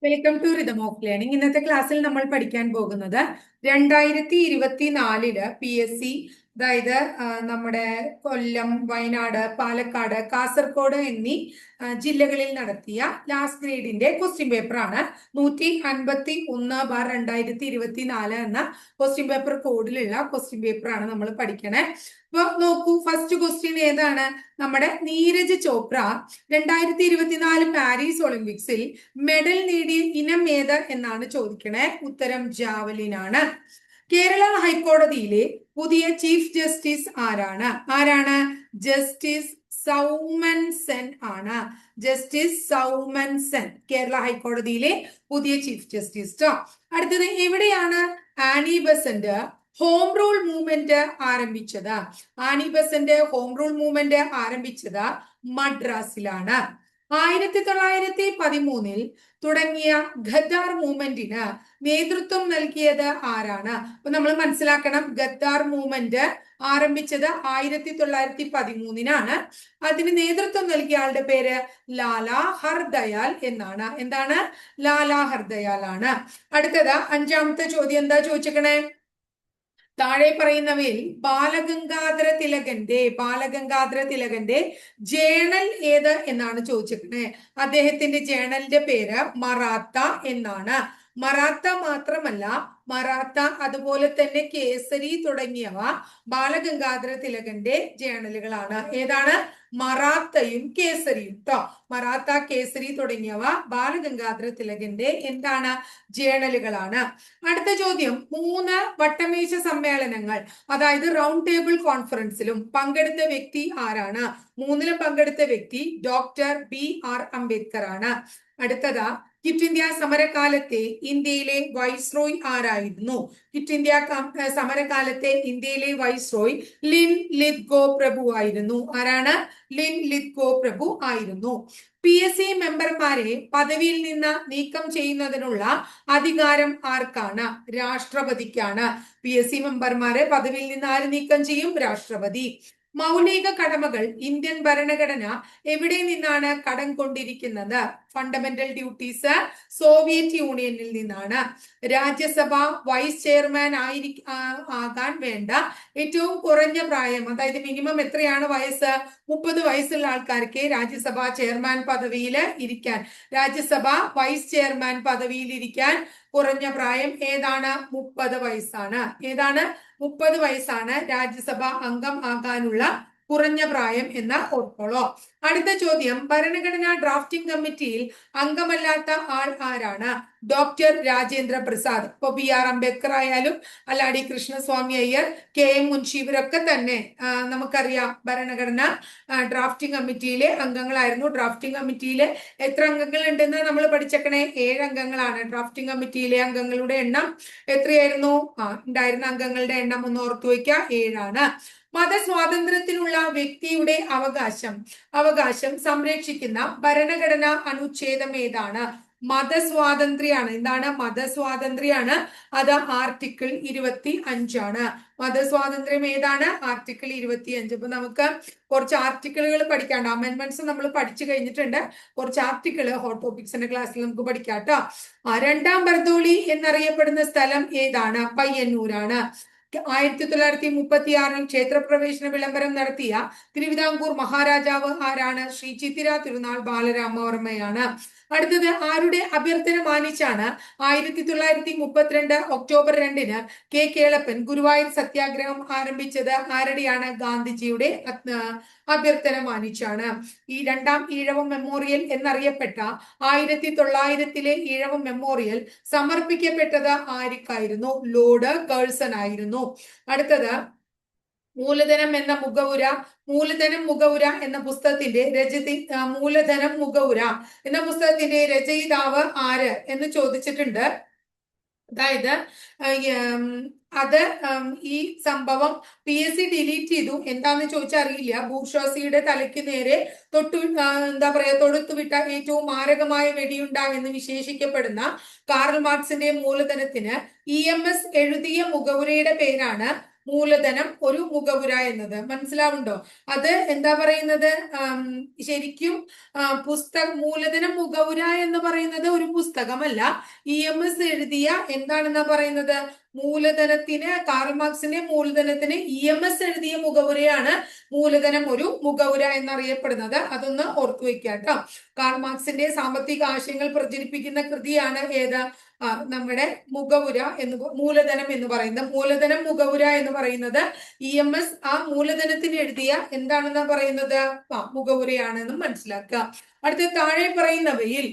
Welcome to rhythm of learning. ഇന്നത്തെ ക്ലാസ്സിൽ നമ്മൾ പഠിക്കാൻ പോകുന്നത് 2024 PSC, അതായത് നമ്മുടെ കൊല്ലം, വയനാട്, പാലക്കാട്, കാസർഗോഡ് എന്നീ ജില്ലകളിൽ നടത്തിയ ലാസ്റ്റ് ഗ്രേഡിന്റെ ക്വസ്റ്റ്യൻ പേപ്പറാണ്. 151/2024 എന്ന ക്വസ്റ്റ്യൻ പേപ്പർ കോഡിലുള്ള ക്വസ്റ്റ്യൻ പേപ്പറാണ് നമ്മൾ പഠിക്കണേ. അപ്പൊ നോക്കൂ, ഫസ്റ്റ് ക്വസ്റ്റ്യൻ ഏതാണ്? നമ്മുടെ നീരജ് ചോപ്ര 2024 പാരീസ് ഒളിമ്പിക്സിൽ മെഡൽ നേടിയ ഇനം ഏത് എന്നാണ് ചോദിക്കണേ. ഉത്തരം ജാവലിൻ ആണ്. കേരള ഹൈക്കോടതിയിലെ പുതിയ ചീഫ് ജസ്റ്റിസ് ആരാണ്? ജസ്റ്റിസ് സൗമൻ സെൻ ആണ്. ജസ്റ്റിസ് സൗമൻ സെൻ കേരള ഹൈക്കോടതിയിലെ പുതിയ ചീഫ് ജസ്റ്റിസ്. അടുത്തത് എവിടെയാണ് Annie Besant home rule movement ആരംഭിച്ചത്? Annie Besant home rule movement ആരംഭിച്ചത് മദ്രാസിലാണ്. 1913 തുടങ്ങിയ ഖദ്ദാർ മൂവ്മെന്റിന് നേതൃത്വം നൽകിയത് ആരാണ്? അപ്പൊ നമ്മൾ മനസ്സിലാക്കണം, ഖദ്ദാർ മൂവ്മെന്റ് ആരംഭിച്ചത് 1913 അതിന് നേതൃത്വം നൽകിയ ആളുടെ പേര് ലാലാ ഹർദയാൽ എന്നാണ്. എന്താണ്? ലാലാ ഹർദയാൽ ആണ്. അടുത്തത് അഞ്ചാമത്തെ ചോദ്യം എന്താ ചോദിച്ചേക്കണേ? താഴെ പറയുന്നവയിൽ ബാലഗംഗാധര തിലകന്റെ ജേണൽ ഏത് എന്നാണ് ചോദിച്ചിരിക്കുന്നത്. അദ്ദേഹത്തിന്റെ ജേണലിന്റെ പേര് മറാത്ത എന്നാണ്. മറാത്ത മാത്രമല്ല, മറാത്ത അതുപോലെ തന്നെ കേസരി തുടങ്ങിയവ ബാലഗംഗാധര തിലകന്റെ ജേണലുകളാണ്. ഏതാണ്? മറാത്തയും കേസരിയും ട്ടോ. മറാത്ത, കേസരി തുടങ്ങിയവ ബാലഗംഗാധര തിലകന്റെ എന്താണ്? ജേണലുകളാണ്. അടുത്ത ചോദ്യം, 3 വട്ടമേശ സമ്മേളനങ്ങൾ, അതായത് റൗണ്ട് ടേബിൾ കോൺഫറൻസിലും പങ്കെടുത്ത വ്യക്തി ആരാണ്? 3ലും പങ്കെടുത്ത വ്യക്തി ഡോക്ടർ BR അംബേദ്കർ ആണ്. അടുത്തതാ, ക്വിറ്റ് ഇന്ത്യ സമരകാലത്തെ ഇന്ത്യയിലെ വൈസ്രോയ് ആരായിരുന്നു? ക്വിറ്റ് ഇന്ത്യ സമരകാലത്തെ ഇന്ത്യയിലെ വൈസ്രോയ് ലിൻ ലിത്ഗോ പ്രഭു ആയിരുന്നു. ആരാണ്? ലിൻ ലിത്ഗോ പ്രഭു ആയിരുന്നു. PSC മെമ്പർമാരെ പദവിയിൽ നിന്ന് നീക്കം ചെയ്യുന്നതിനുള്ള അധികാരം ആർക്കാണ്? രാഷ്ട്രപതിക്കാണ്. PSC മെമ്പർമാരെ പദവിയിൽ നിന്ന് ആര് നീക്കം ചെയ്യും? രാഷ്ട്രപതി. മൗലിക കടമകൾ ഇന്ത്യൻ ഭരണഘടന എവിടെ നിന്നാണ് കടം കൊണ്ടിരിക്കുന്നത്? ഫണ്ടമെന്റൽ ഡ്യൂട്ടീസ് സോവിയറ്റ് യൂണിയനിൽ നിന്നാണ്. രാജ്യസഭ വൈസ് ചെയർമാൻ ആകാൻ വേണ്ട ഏറ്റവും കുറഞ്ഞ പ്രായം, അതായത് മിനിമം എത്രയാണ് വയസ്സ്? 30 വയസ്സുള്ള ആൾക്കാർക്ക് രാജ്യസഭ ചെയർമാൻ പദവിയിൽ ഇരിക്കാൻ, രാജ്യസഭ വൈസ് ചെയർമാൻ പദവിയിൽ ഇരിക്കാൻ കുറഞ്ഞ പ്രായം ഏതാണ്? 30 വയസ്സാണ്. ഏതാണ്? 30 വയസ്സാണ് രാജ്യസഭ അംഗം ആകാനുള്ള കുറഞ്ഞ പ്രായം എന്ന് ഓർത്തോളോ. അടുത്ത ചോദ്യം, ഭരണഘടനാ ഡ്രാഫ്റ്റിംഗ് കമ്മിറ്റിയിൽ അംഗമല്ലാത്ത ആൾ ആരാണ്? ഡോക്ടർ രാജേന്ദ്ര പ്രസാദ്. ഇപ്പൊ BR അംബേദ്കർ ആയാലും അല്ലാടി കൃഷ്ണസ്വാമി അയ്യർ, KM മുൻഷി, ഇവരൊക്കെ തന്നെ നമുക്കറിയാം ഭരണഘടന ഡ്രാഫ്റ്റിംഗ് കമ്മിറ്റിയിലെ അംഗങ്ങളായിരുന്നു. ഡ്രാഫ്റ്റിംഗ് കമ്മിറ്റിയിലെ എത്ര അംഗങ്ങൾ ഉണ്ടെന്ന് നമ്മൾ പഠിച്ചേക്കണേ? 7 അംഗങ്ങളാണ്. ഡ്രാഫ്റ്റിംഗ് കമ്മിറ്റിയിലെ അംഗങ്ങളുടെ എണ്ണം എത്രയായിരുന്നു? ഉണ്ടായിരുന്ന അംഗങ്ങളുടെ എണ്ണം ഒന്ന് ഓർത്തു വയ്ക്കുക, 7 ആണ്. മതസ്വാതന്ത്ര്യത്തിനുള്ള വ്യക്തിയുടെ അവകാശം സംരക്ഷിക്കുന്ന ഭരണഘടനാ അനുച്ഛേദം ഏതാണ്? മതസ്വാതന്ത്ര്യമാണ്. എന്താണ്? മതസ്വാതന്ത്ര്യമാണ്. അത് ആർട്ടിക്കിൾ 25 ആണ്. മതസ്വാതന്ത്ര്യം ഏതാണ്? ആർട്ടിക്കിൾ 25. അപ്പൊ നമുക്ക് കുറച്ച് ആർട്ടിക്കിളുകൾ പഠിക്കാണ്ട്, അമെന്റ്മെന്റ്സ് നമ്മൾ പഠിച്ചു കഴിഞ്ഞിട്ടുണ്ട്. കുറച്ച് ആർട്ടിക്കിൾ ഹോട്ട് ടോപ്പിക്സിന്റെ ക്ലാസ്സിൽ നമുക്ക് പഠിക്കാം കേട്ടോ. രണ്ടാം ബർദോളി എന്നറിയപ്പെടുന്ന സ്ഥലം ഏതാണ്? പയ്യന്നൂരാണ്. 1936 ക്ഷേത്രപ്രവേശന വിളംബരം നടത്തിയ തിരുവിതാംകൂർ മഹാരാജാവ് ആരാണ്? ശ്രീ ചിത്തിര തിരുനാൾ ബാലരാമവർമ്മയാണ്. അടുത്തത്, ആരുടെ അഭ്യർത്ഥന മാനിച്ചാണ് 1932 ഒക്ടോബർ 2 കേളപ്പൻ ഗുരുവായൂർ സത്യാഗ്രഹം ആരംഭിച്ചത്? ആരുടെയാണ്? ഗാന്ധിജിയുടെ അഭ്യർത്ഥന മാനിച്ചാണ്. ഈ രണ്ടാം ഈഴവ മെമ്മോറിയൽ എന്നറിയപ്പെട്ട 1900 ഈഴവ മെമ്മോറിയൽ സമർപ്പിക്കപ്പെട്ടത് ആർക്കായിരുന്നു? ലോർഡ് കേഴ്സൺ ആയിരുന്നു. അടുത്തത്, മൂലധനം മുഖവുര എന്ന പുസ്തകത്തിന്റെ രചയിതാവ് ആര് എന്ന് ചോദിച്ചിട്ടുണ്ട്. അതായത് ഈ സംഭവം PSC ഡിലീറ്റ് ചെയ്തു. എന്താന്ന് ചോദിച്ചാൽ അറിയില്ല. ബൂർഷ്വാസിയുടെ തലയ്ക്ക് നേരെ തൊടുത്തുവിട്ട ഏറ്റവും മാരകമായ വെടിയുണ്ട എന്ന് വിശേഷിക്കപ്പെടുന്ന കാറൽ മാർക്സിന്റെ മൂലധനത്തിന് EMS എഴുതിയ മുഖവുരയുടെ പേരാണ് മൂലധനം ഒരു മുഖവുര എന്നത് മനസ്സിലാവുണ്ടോ? അത് എന്താ പറയുന്നത്? ശരിക്കും മൂലധനം മുഖവുര എന്ന് പറയുന്നത് ഒരു പുസ്തകമല്ല. EMS എഴുതിയ എന്താണെന്നാ പറയുന്നത്? മൂലധനത്തിന്, കാർൽ മാർക്സിന്റെ മൂലധനത്തിന് EMS എഴുതിയ മുഖവുരയാണ് മൂലധനം ഒരു മുഖവുര എന്നറിയപ്പെടുന്നത്. അതൊന്ന് ഓർത്തു വെക്കുക കേട്ടോ. കാർൽ മാർക്സിന്റെ സാമ്പത്തിക ആശയങ്ങൾ പ്രചരിപ്പിക്കുന്ന കൃതിയാണ് ഏത്? നമ്മുടെ മുഖവുര മൂലധനം എന്ന് പറയുന്നത്. മൂലധനം മുഖവുര എന്ന് പറയുന്നത് EMS ആ മൂലധനത്തിന് എഴുതിയ എന്താണെന്നാ പറയുന്നത്? മുഖവുരയാണെന്നും മനസ്സിലാക്കുക. അടുത്ത താഴെ പറയുന്നവയിൽ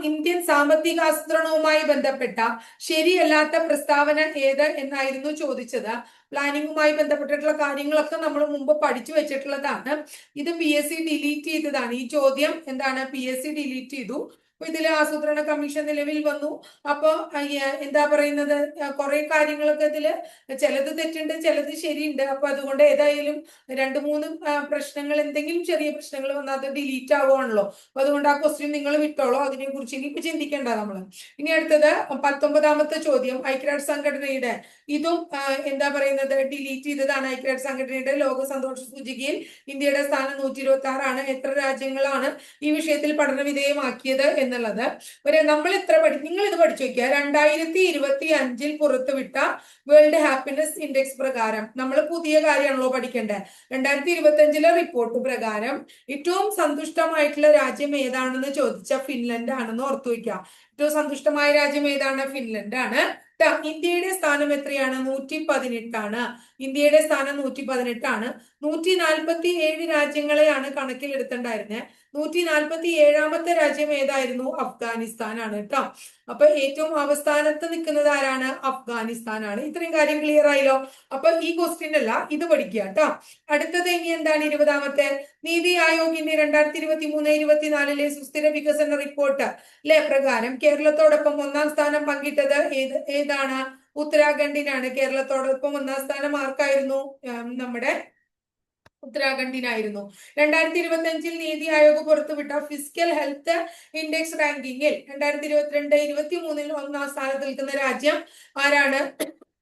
ഇന്ത്യൻ സാമ്പത്തിക ആസൂത്രണവുമായി ബന്ധപ്പെട്ട ശരിയല്ലാത്ത പ്രസ്താവന ഏത് എന്നായിരുന്നു ചോദിച്ചത്. പ്ലാനിങ്ങുമായി ബന്ധപ്പെട്ടിട്ടുള്ള കാര്യങ്ങളൊക്കെ നമ്മൾ മുമ്പ് പഠിച്ചു വെച്ചിട്ടുള്ളതാണ്. ഇത് PSC ഡിലീറ്റ് ചെയ്തതാണ്. ഈ ചോദ്യം എന്താണ്? PSC ഡിലീറ്റ് ചെയ്തു. അപ്പൊ ഇതില് ആസൂത്രണ കമ്മീഷൻ നിലവിൽ വന്നു. അപ്പൊ എന്താ പറയുന്നത്? കുറെ കാര്യങ്ങളൊക്കെ ഇതില് ചിലത് തെറ്റുണ്ട്, ചിലത് ശരിയുണ്ട്. അപ്പൊ അതുകൊണ്ട് ഏതായാലും 2-3 പ്രശ്നങ്ങൾ, എന്തെങ്കിലും ചെറിയ പ്രശ്നങ്ങൾ വന്നാൽ അത് ഡിലീറ്റ് ആവുകയാണല്ലോ. അപ്പൊ അതുകൊണ്ട് ആ ക്വസ്റ്റ്യൻ നിങ്ങൾ വിട്ടോളൂ. അതിനെ കുറിച്ച് ഇനിയിപ്പോ ചിന്തിക്കേണ്ട നമ്മള്. ഇനി അടുത്തത് 19ാമത്തെ ചോദ്യം. ഐക്യരാഷ്ട്ര സംഘടനയുടെ ഇതും എന്താ പറയുന്നത്? ഡിലീറ്റ് ചെയ്തതാണ്. ഐക്യരാഷ്ട്ര സംഘടനയുടെ ലോക സന്തോഷ സൂചികയിൽ ഇന്ത്യയുടെ സ്ഥാനം 126 എത്ര രാജ്യങ്ങളാണ് ഈ വിഷയത്തിൽ പഠന വിധേയമാക്കിയത് എന്നുള്ളത് നമ്മൾ നിങ്ങൾ ഇത് പഠിച്ചു വെക്കുക. 2025 പുറത്തുവിട്ട വേൾഡ് ഹാപ്പിനെസ് ഇൻഡെക്സ് പ്രകാരം നമ്മൾ പുതിയ കാര്യമാണല്ലോ പഠിക്കേണ്ടത്. 2025 റിപ്പോർട്ട് പ്രകാരം ഏറ്റവും സന്തുഷ്ടമായിട്ടുള്ള രാജ്യം ഏതാണെന്ന് ചോദിച്ചാൽ ഫിൻലൻഡ് ആണെന്ന് ഓർത്തു വയ്ക്കുക. ഏറ്റവും സന്തുഷ്ടമായ രാജ്യം ഏതാണ്? ഫിൻലൻഡ് ആണ്. ഇന്ത്യയുടെ സ്ഥാനം എത്രയാണ്? 118 ഇന്ത്യയുടെ സ്ഥാനം 118 147 രാജ്യങ്ങളെയാണ് കണക്കിലെടുത്തിട്ടുണ്ടായിരുന്നത്. 147ാമത്തെ രാജ്യം ഏതായിരുന്നു? അഫ്ഗാനിസ്ഥാൻ ആണ് കേട്ടോ. അപ്പൊ ഏറ്റവും അവസാനത്ത് നിൽക്കുന്നത് ആരാണ്? അഫ്ഗാനിസ്ഥാൻ ആണ്. ഇത്രയും കാര്യം ക്ലിയർ ആയല്ലോ. അപ്പൊ ഈ ക്വസ്റ്റ്യൻ അല്ല, ഇത് പഠിക്കുക കേട്ടോ. അടുത്തത് ഇനി എന്താണ്? 20ാമത്തെ നീതി ആയോഗിന്റെ 2023-24 സുസ്ഥിര വികസന റിപ്പോർട്ട് പ്രകാരം കേരളത്തോടൊപ്പം 1ാം സ്ഥാനം പങ്കിട്ടത് ഏതാണ്? ഉത്തരാഖണ്ഡിനാണ്. കേരളത്തോടൊപ്പം 1ാം സ്ഥാനം ആർക്കായിരുന്നു? നമ്മുടെ ഉത്തരാഖണ്ഡിനായിരുന്നു. 2025 നീതി ആയോഗ് പുറത്തുവിട്ട ഫിസിക്കൽ ഹെൽത്ത് ഇൻഡെക്സ് റാങ്കിങ്ങിൽ 2022-23 1ാം സ്ഥാനത്ത് നിൽക്കുന്ന രാജ്യം ആരാണ്?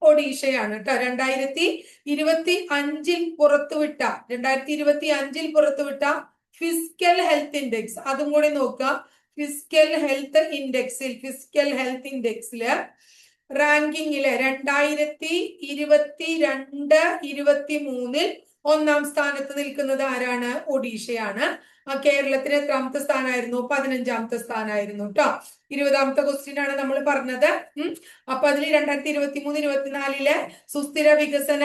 ഒഡീഷയാണ് കേട്ടോ. 2025 പുറത്തുവിട്ട ഫിസിക്കൽ ഹെൽത്ത് ഇൻഡെക്സ്, അതും കൂടി നോക്കുക. ഫിസിക്കൽ ഹെൽത്ത് ഇൻഡെക്സില് റാങ്കിങ്ങില് 2022-23 1ാം സ്ഥാനത്ത് നിൽക്കുന്നത് ആരാണ്? ഒഡീഷയാണ്. കേരളത്തിന് എത്രാമത്തെ സ്ഥാനമായിരുന്നു? 15ാമത്തെ സ്ഥാനമായിരുന്നു കേട്ടോ. 20ാമത്തെ ക്വസ്റ്റ്യൻ ആണ് നമ്മൾ പറഞ്ഞത്. അപ്പൊ അതിൽ 2023-24 സുസ്ഥിര വികസന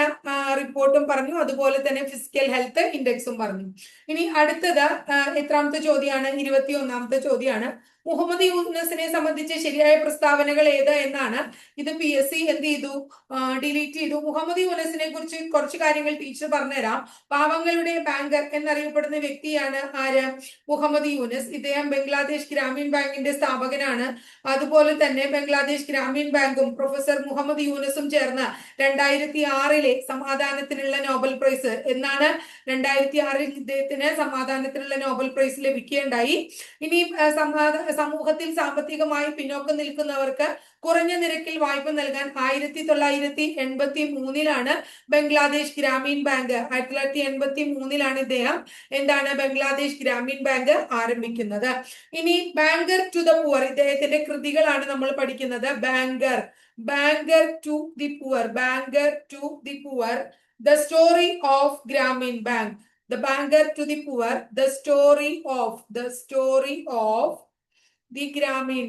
റിപ്പോർട്ടും പറഞ്ഞു, അതുപോലെ തന്നെ ഫിസിക്കൽ ഹെൽത്ത് ഇൻഡെക്സും പറഞ്ഞു. ഇനി അടുത്തത് എത്രാമത്തെ ചോദ്യമാണ്? 21ാമത്തെ ചോദ്യമാണ്. മുഹമ്മദ് യൂനസിനെ സംബന്ധിച്ച് ശരിയായ പ്രസ്താവനകൾ ഏത് എന്നാണ്. ഇത് PSC എന്ത് ചെയ്തു? ഡിലീറ്റ് ചെയ്തു. മുഹമ്മദ് യൂനസിനെ കുറിച്ച് കുറച്ച് കാര്യങ്ങൾ ടീച്ചർ പറഞ്ഞുതരാം. പാവങ്ങളുടെ ബാങ്കർ എന്നറിയപ്പെടുന്ന വ്യക്തിയാണ് ആര്? മുഹമ്മദ് യൂനസ്. ഇദ്ദേഹം ബംഗ്ലാദേശ് ഗ്രാമീൺ ബാങ്കിന്റെ സ്ഥാപകനാണ്. അതുപോലെ തന്നെ ബംഗ്ലാദേശ് ഗ്രാമീൺ ബാങ്കും പ്രൊഫസർ മുഹമ്മദ് യൂനസും ചേർന്ന് 2006 സമാധാനത്തിനുള്ള നോബൽ പ്രൈസ് എന്നാണ് 2006 ഇദ്ദേഹത്തിന് സമാധാനത്തിനുള്ള നോബൽ പ്രൈസ് ലഭിക്കുകയുണ്ടായി. ഇനി സമൂഹത്തിൽ സാമ്പത്തികമായി പിന്നോക്കം നിൽക്കുന്നവർക്ക് കുറഞ്ഞ നിരക്കിൽ വായ്പ നൽകാൻ 1983 ബംഗ്ലാദേശ് ഗ്രാമീൺ ബാങ്ക് 1983 ഇദ്ദേഹം എന്താണ്? ബംഗ്ലാദേശ് ഗ്രാമീൺ ബാങ്ക് ആരംഭിക്കുന്നത്. ഇനി ബാങ്കർ ടു ദ പുവർ, ഇദ്ദേഹത്തിന്റെ കൃതികളാണ് നമ്മൾ പഠിക്കുന്നത്. Banker to the poor, the story of Grameen bank, The Banker to the Poor, the story of the Grameen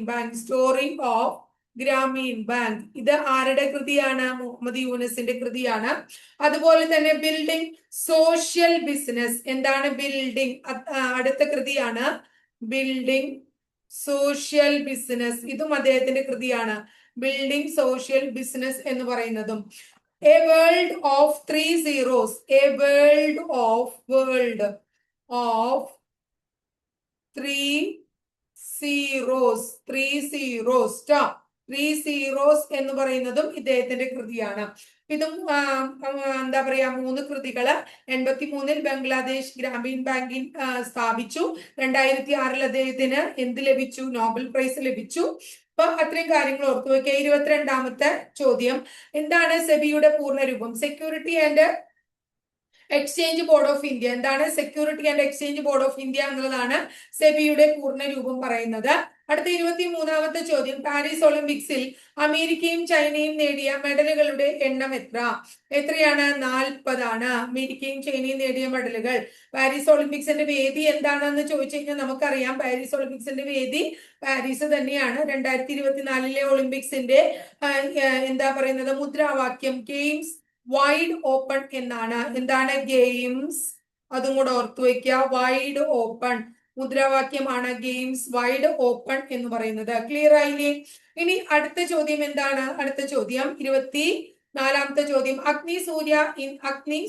Bank. ഇത് ആരുടെ കൃതിയാണ്? മുഹമ്മദ് യൂനസിന്റെ കൃതിയാണ്. അതുപോലെ തന്നെ ബിൽഡിംഗ് സോഷ്യൽ ബിസിനസ്, എന്താണ്? ബിൽഡിംഗ് അടുത്ത കൃതിയാണ്. ബിൽഡിംഗ് സോഷ്യൽ ബിസിനസ്, ഇതും അദ്ദേഹത്തിന്റെ കൃതിയാണ്. ബിൽഡിംഗ് സോഷ്യൽ ബിസിനസ് എന്ന് പറയുന്നതും. A world of 3 zeros, a world of 3 zeros, 3 zeros. Three zeros എന്ന് പറയുന്നതും ഇദ്ദേഹത്തിന്റെ കൃതിയാണ്. ഇതും എന്താ പറയാ 3 കൃതികള് 83-ൽ ബംഗ്ലാദേശ് ഗ്രാമീൺ ബാങ്കിൻ സ്ഥാപിച്ചു. 2006-ൽ അദ്ദേഹത്തിന് എന്ത് ലഭിച്ചു? നോബൽ പ്രൈസ് ലഭിച്ചു. അപ്പൊ അത്രയും കാര്യങ്ങൾ ഓർത്തു വെക്കുക. 22ാമത്തെ ചോദ്യം, എന്താണ് സെബിയുടെ പൂർണ്ണരൂപം? Security and exchange board of India. എന്താണ് security and exchange board of India എന്നുള്ളതാണ് സെബിയുടെ പൂർണ്ണ രൂപം പറയുന്നത്. അടുത്ത 23ാമത്തെ ചോദ്യം, പാരീസ് ഒളിമ്പിക്സിൽ അമേരിക്കയും ചൈനയും നേടിയ മെഡലുകളുടെ എണ്ണം എത്രയാണ്? 40 ആണ് അമേരിക്കയും ചൈനയും നേടിയ മെഡലുകൾ. പാരീസ് ഒളിമ്പിക്സിന്റെ വേദി എന്താണെന്ന് ചോദിച്ചു കഴിഞ്ഞാൽ നമുക്കറിയാം, പാരീസ് ഒളിമ്പിക്സിന്റെ വേദി പാരീസ് തന്നെയാണ്. 2024-ലെ ഒളിമ്പിക്സിന്റെ എന്താ പറയുന്നത് മുദ്രാവാക്യം ഗെയിംസ് വൈഡ് ഓപ്പൺ എന്നാണ്. എന്താണ് ഗെയിംസ്? അതും കൂടെ ഓർത്തു വെക്കുക. വൈഡ് ഓപ്പൺ മുദ്രാവാക്യമാണ് ഗെയിംസ് വൈഡ് ഓപ്പൺ എന്ന് പറയുന്നത്. ക്ലിയർ ആയില്ലേ? ഇനി അടുത്ത ചോദ്യം എന്താണ്? അടുത്ത ചോദ്യം 24ാമത്തെ ചോദ്യം, അഗ്നി